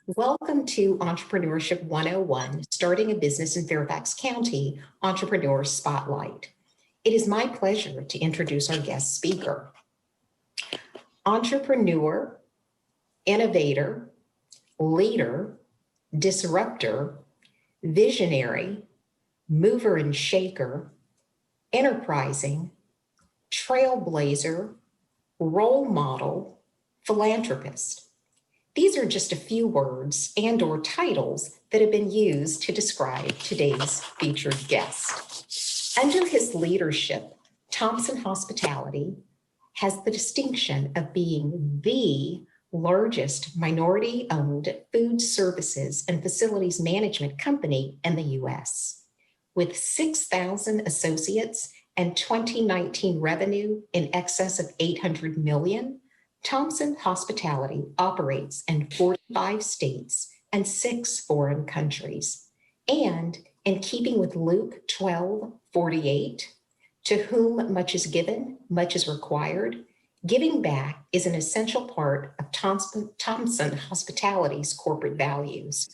Welcome to Entrepreneurship 101, Starting a Business in Fairfax County, Entrepreneur Spotlight. It is my pleasure to introduce our guest speaker. Entrepreneur, innovator, leader, disruptor, visionary, mover and shaker, enterprising, trailblazer, role model, philanthropist. These are just a few words and/or titles that have been used to describe today's featured guest. Under his leadership, Thompson Hospitality has the distinction of being the largest minority-owned food services and facilities management company in the U.S. With 6,000 associates and 2019 revenue in excess of $800 million, Thompson Hospitality operates in 45 states and 6 foreign countries. And in keeping with Luke 12:48, to whom much is given, much is required, giving back is an essential part of Thompson Hospitality's corporate values.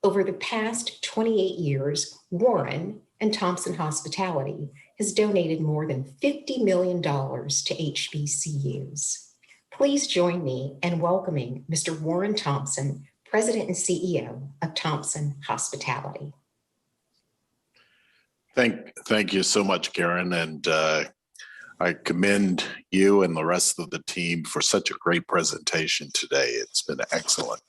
Over the past 28 years, Warren and Thompson Hospitality has donated more than $50 million to HBCUs. Please join me in welcoming Mr. Warren Thompson, President and CEO of Thompson Hospitality. Thank you so much, Karen, and I commend you and the rest of the team for such a great presentation today. It's been excellent.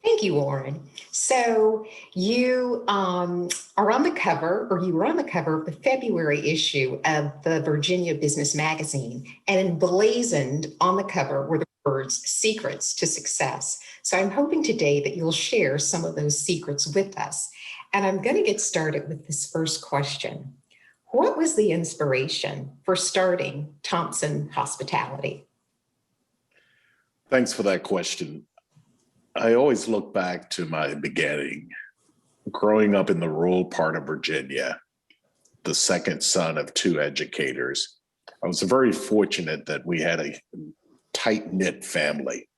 Thank you, Warren. So you are on the cover, or you were on the cover of the February issue of the Virginia Business Magazine, and emblazoned on the cover were the words "Secrets to Success." So I'm hoping today that you'll share some of those secrets with us. And I'm going to get started with this first question. What was the inspiration for starting Thompson Hospitality? Thanks for that question. I always look back to my beginning, growing up in the rural part of Virginia, the second son of 2 educators. I was very fortunate that we had a tight-knit family.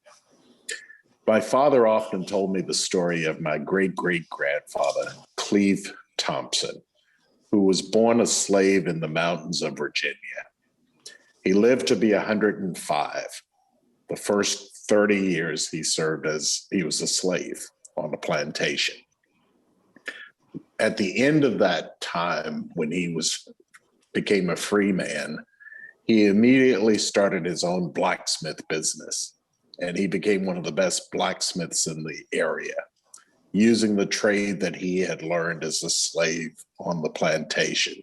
My father often told me the story of my great-great-grandfather, Cleve Thompson, who was born a slave in the mountains of Virginia. He lived to be 105. The first 30 years he served as he was a slave on a plantation. At the end of that time, when he became a free man, he immediately started his own blacksmith business, and he became one of the best blacksmiths in the area, using the trade that he had learned as a slave on the plantation.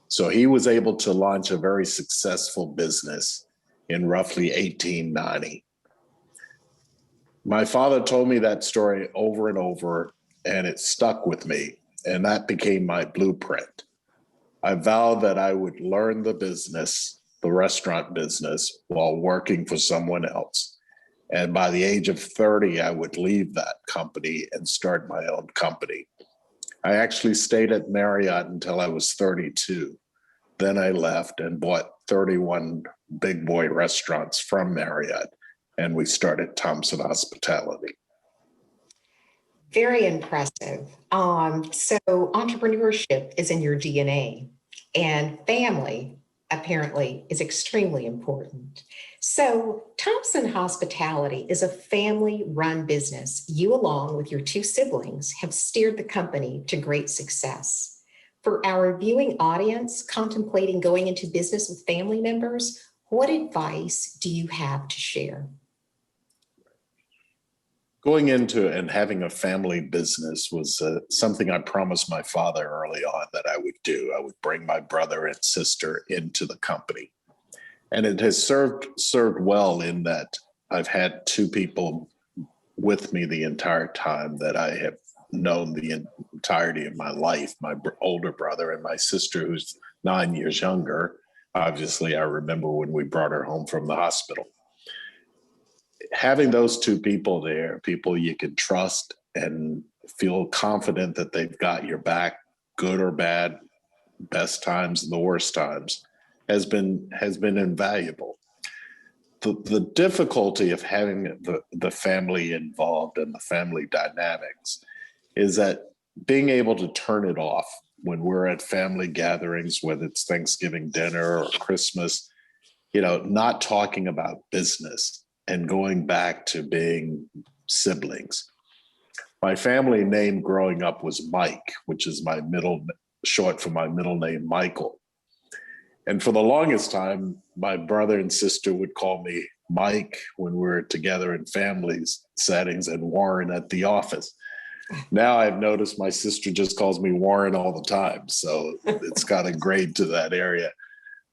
So he was able to launch a very successful business in roughly 1890. My father told me that story over and over, and it stuck with me, and that became my blueprint. I vowed that I would learn the business, the restaurant business, while working for someone else. And by the age of 30, I would leave that company and start my own company. I actually stayed at Marriott until I was 32. Then I left and bought 31 big boy restaurants from Marriott, and we started Thompson Hospitality. Very impressive. So entrepreneurship is in your DNA, and family apparently is extremely important. So Thompson Hospitality is a family-run business. You, along with your 2 siblings, have steered the company to great success. For our viewing audience contemplating going into business with family members, what advice do you have to share? Going into and having a family business was something I promised my father early on that I would do. I would bring my brother and sister into the company. And it has served well in that I've had 2 people with me the entire time that I have known the entirety of my life, my older brother and my sister, who's 9 years younger. Obviously, I remember when we brought her home from the hospital. Having those 2 people there, people you can trust and feel confident that they've got your back, good or bad, best times and the worst times, has been invaluable. the difficulty of having the family involved and the family dynamics is that being able to turn it off when we're at family gatherings, whether it's Thanksgiving dinner or Christmas, not talking about business and going back to being siblings. My family name growing up was Mike, which is short for my middle name, Michael. And for the longest time, my brother and sister would call me Mike when we were together in family settings, and Warren at the office. Now I've noticed my sister just calls me Warren all the time. So it's got a grade to that area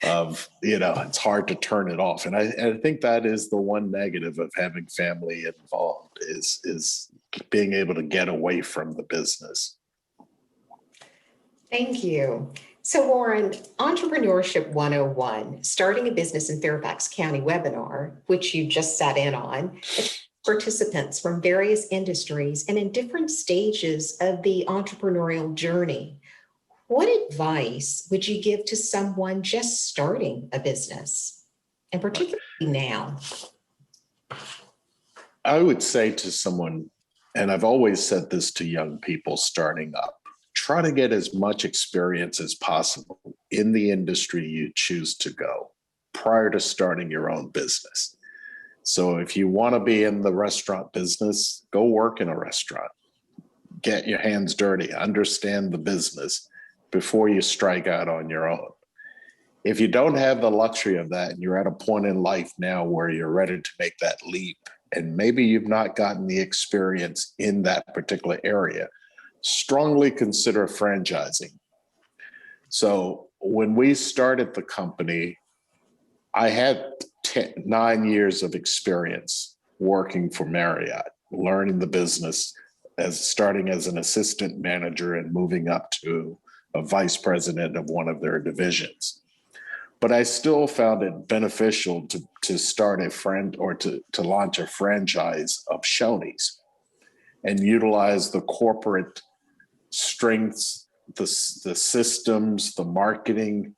of, it's hard to turn it off. And I think that is the one negative of having family involved is being able to get away from the business. Thank you. So Warren, Entrepreneurship 101, Starting a Business in Fairfax County webinar, which you just sat in on, participants from various industries and in different stages of the entrepreneurial journey. What advice would you give to someone just starting a business, and particularly now? I would say to someone, and I've always said this to young people starting up, try to get as much experience as possible in the industry you choose to go prior to starting your own business. So if you want to be in the restaurant business, go work in a restaurant. Get your hands dirty, understand the business before you strike out on your own. If you don't have the luxury of that and you're at a point in life now where you're ready to make that leap, and maybe you've not gotten the experience in that particular area, strongly consider franchising. So when we started the company, I had 9 years of experience working for Marriott, learning the business, starting as an assistant manager and moving up to a vice president of one of their divisions. But I still found it beneficial to start to launch a franchise of Shoney's and utilize the corporate strengths, the systems, the marketing,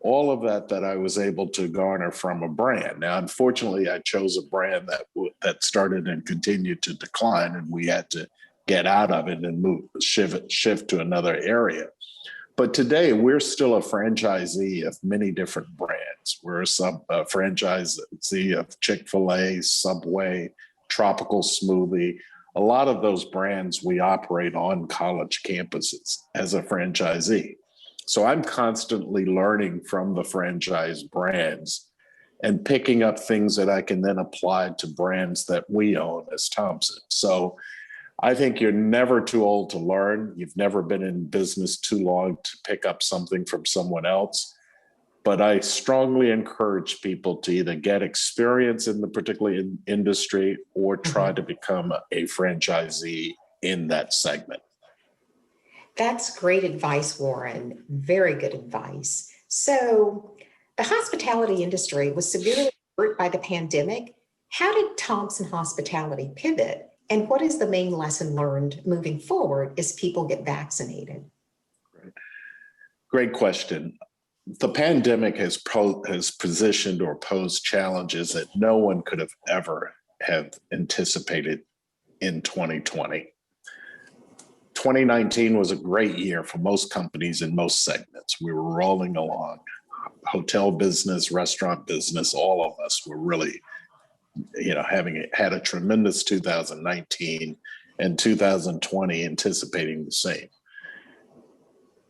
all of that I was able to garner from a brand. Now, unfortunately, I chose a brand that started and continued to decline, and we had to get out of it and shift to another area. But today, we're still a franchisee of many different brands. We're a franchisee of Chick-fil-A, Subway, Tropical Smoothie. A lot of those brands we operate on college campuses as a franchisee. So I'm constantly learning from the franchise brands and picking up things that I can then apply to brands that we own as Thompson. So I think you're never too old to learn. You've never been in business too long to pick up something from someone else. But I strongly encourage people to either get experience in the particular industry or try to become a franchisee in that segment. That's great advice, Warren. Very good advice. So the hospitality industry was severely hurt by the pandemic. How did Thompson Hospitality pivot? And what is the main lesson learned moving forward as people get vaccinated? Great question. The pandemic has positioned or posed challenges that no one could have ever have anticipated in 2020. 2019 was a great year for most companies in most segments. We were rolling along. Hotel business, restaurant business, all of us were really, having had a tremendous 2019 and 2020 anticipating the same.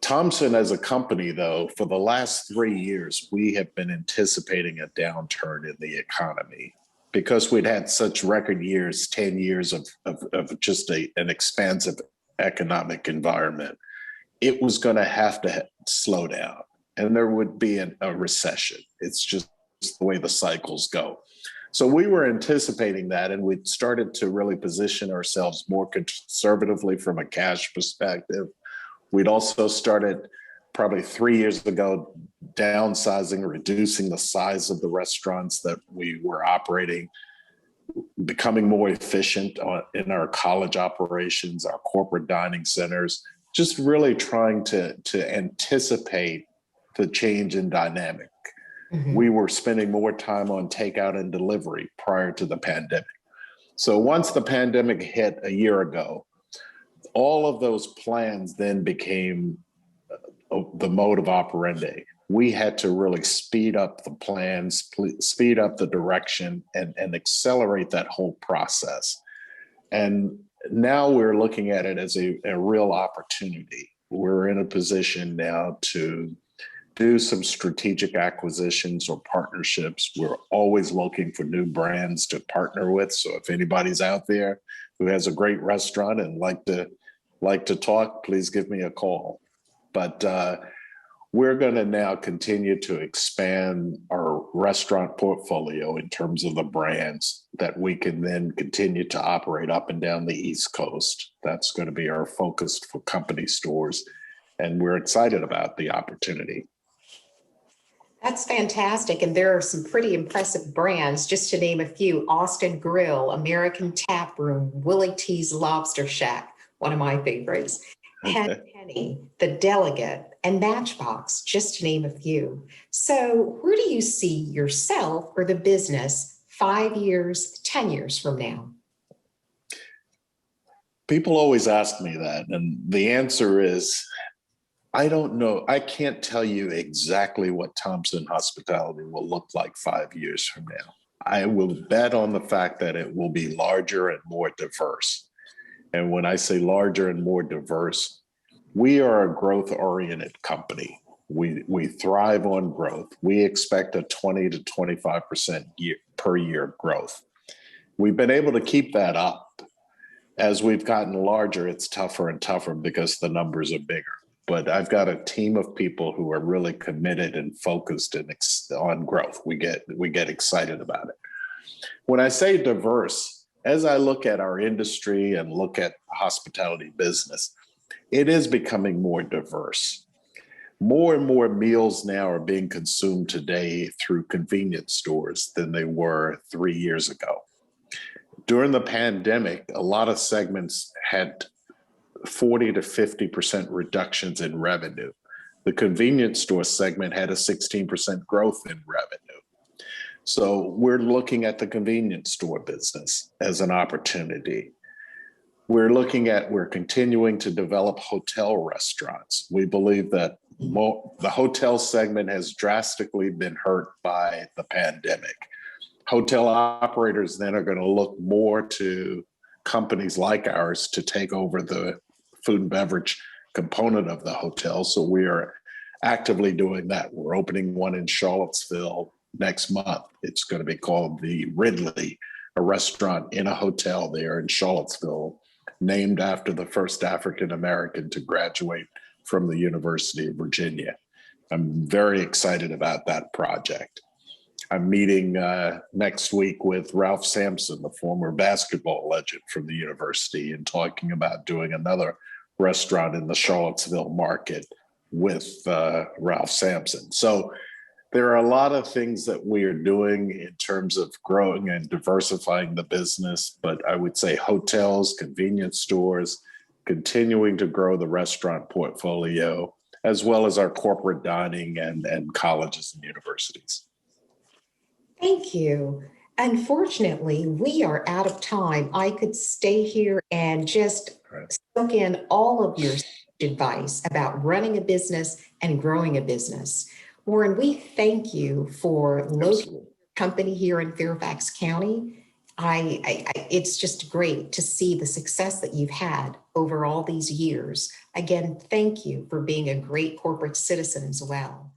Thompson as a company, though, for the last 3 years, we have been anticipating a downturn in the economy because we'd had such record years, 10 years of just an expansive economic environment. It was going to have to slow down and there would be a recession. It's just the way the cycles go. So we were anticipating that, and we started to really position ourselves more conservatively from a cash perspective. We'd also started probably 3 years ago downsizing, reducing the size of the restaurants that we were operating, becoming more efficient in our college operations, our corporate dining centers, just really trying to anticipate the change in dynamic. Mhm. We were spending more time on takeout and delivery prior to the pandemic. So once the pandemic hit a year ago, all of those plans then became the mode of operandi. We had to really speed up the plans, speed up the direction, and accelerate that whole process. And now we're looking at it as a real opportunity. We're in a position now to do some strategic acquisitions or partnerships. We're always looking for new brands to partner with. So if anybody's out there who has a great restaurant and like to talk, please give me a call. But we're going to now continue to expand our restaurant portfolio in terms of the brands that we can then continue to operate up and down the East Coast. That's going to be our focus for company stores. And we're excited about the opportunity. That's fantastic. And there are some pretty impressive brands, just to name a few: Austin Grill, American Tap Room, Willie T's Lobster Shack, one of my favorites, Penny, The Delegate, and Matchbox, just to name a few. So where do you see yourself or the business 5 years, 10 years from now? People always ask me that. And the answer is, I don't know. I can't tell you exactly what Thompson Hospitality will look like 5 years from now. I will bet on the fact that it will be larger and more diverse. And when I say larger and more diverse, we are a growth-oriented company. We thrive on growth. We expect a 20 to 25% per year growth. We've been able to keep that up. As we've gotten larger, it's tougher and tougher because the numbers are bigger. But I've got a team of people who are really committed and focused on growth. We get excited about it. When I say diverse, as I look at our industry and look at hospitality business, it is becoming more diverse. More and more meals now are being consumed today through convenience stores than they were 3 years ago. During the pandemic, a lot of segments had 40 to 50% reductions in revenue. The convenience store segment had a 16% growth in revenue. So we're looking at the convenience store business as an opportunity. We're continuing to develop hotel restaurants. We believe that the hotel segment has drastically been hurt by the pandemic. Hotel operators then are going to look more to companies like ours to take over the food and beverage component of the hotel. So we are actively doing that. We're opening one in Charlottesville next month. It's going to be called the Ridley, a restaurant in a hotel there in Charlottesville, named after the first African-American to graduate from the University of Virginia. I'm very excited about that project. I'm meeting next week with Ralph Sampson, the former basketball legend from the university, and talking about doing another restaurant in the Charlottesville market with Ralph Sampson. So there are a lot of things that we are doing in terms of growing and diversifying the business, but I would say hotels, convenience stores, continuing to grow the restaurant portfolio, as well as our corporate dining and colleges and universities. Thank you. Unfortunately, we are out of time. I could stay here and just soak in all of your advice about running a business and growing a business. Warren, we thank you for locating your company here in Fairfax County. It's just great to see the success that you've had over all these years. Again, thank you for being a great corporate citizen as well.